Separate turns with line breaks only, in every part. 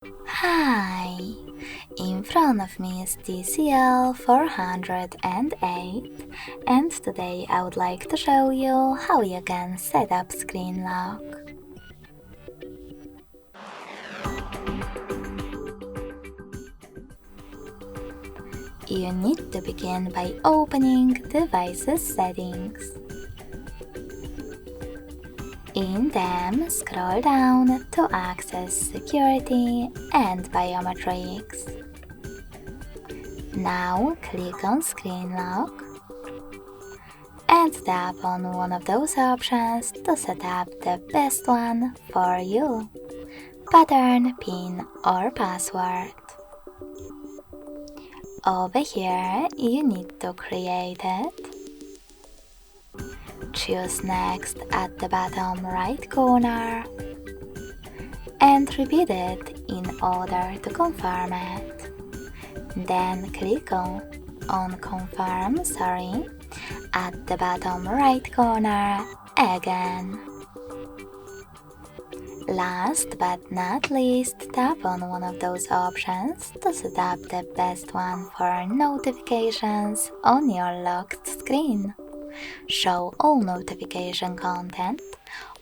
Hi! In front of me is TCL 408, and today I would like to show you how you can set up screen lock. You need to begin by opening Devices Settings. In them, scroll down to access Security and Biometrics. Now click on Screen Lock and tap on one of those options to set up the best one for you: pattern, PIN or password. Over here you need to create it. Choose Next at the bottom right corner and repeat it in order to confirm it. Then click on Confirm at the bottom right corner again. Last but not least, tap on one of those options to set up the best one for notifications on your locked screen. Show all notification content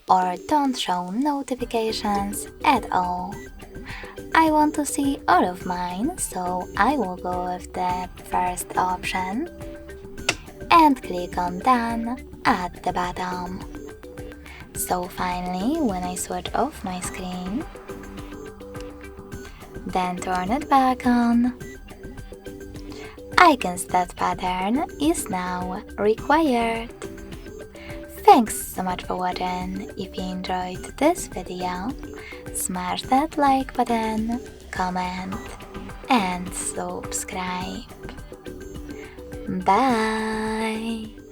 or don't show notifications at all. I want to see all of mine, so I will go with the first option and click on Done at the bottom. So finally, when I switch off my screen, then turn it back on, I can see that pattern is now required. Thanks so much for watching. If you enjoyed this video, smash that like button, comment and subscribe. Bye!